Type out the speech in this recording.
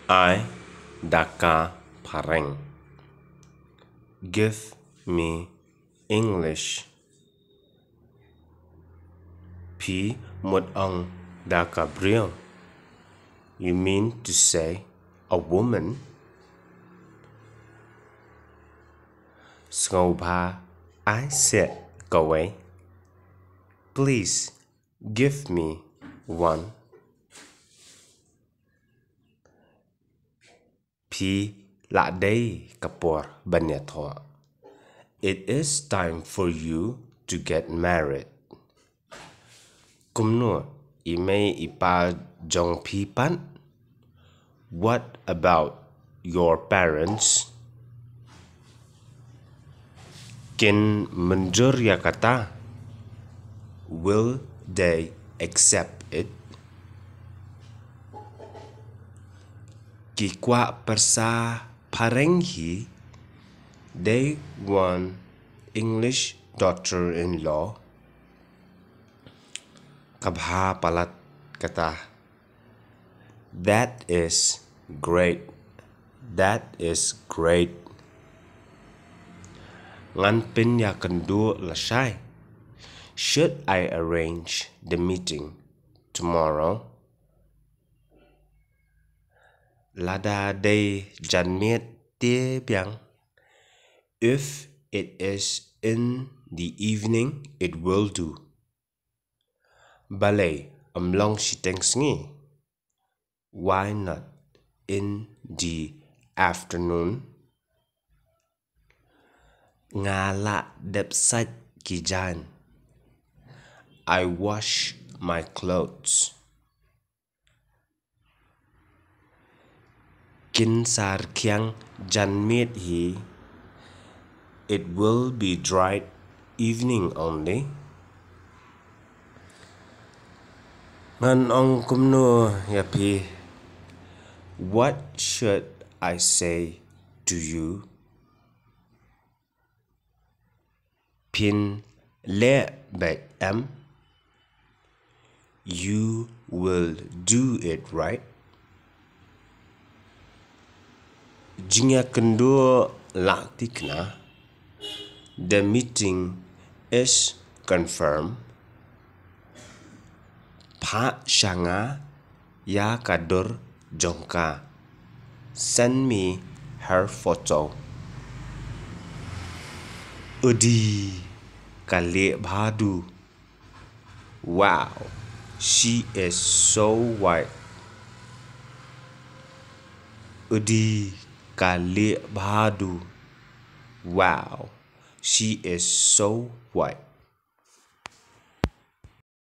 I Daka Pareng. Give me English. P một ông Daka Brill. You mean to say a woman? Snowpa, I said go away. Please give me one. P lại đây kapor banyatho. It is time for you to get married. Kumno imay ipa jong pipan. What about your parents? Kin menjur ya kata. Will they accept it? Kikwa persa parenghi. They want English daughter-in-law. Kabha palat kata. That is great. That is great. Ngan pin ya kendu lasai. Should I arrange the meeting tomorrow? Lada day janmiet tie biang. If it is in the evening, it will do. Balay long siteng sngi. Why not in the afternoon? Ngala depsat kijan. I wash my clothes. Kin sar kyang janmiet hi. It will be dry evening only. Ngan ong kumno yapi. What should I say to you? Pin le bet em. You will do it right. Jingya kendua laktikna. The meeting is confirmed. Pa shanga ya kadur jongka. Send me her photo. Udi kale bhadu. Wow, she is so white. Udi kale bhadu. Wow, she is so white.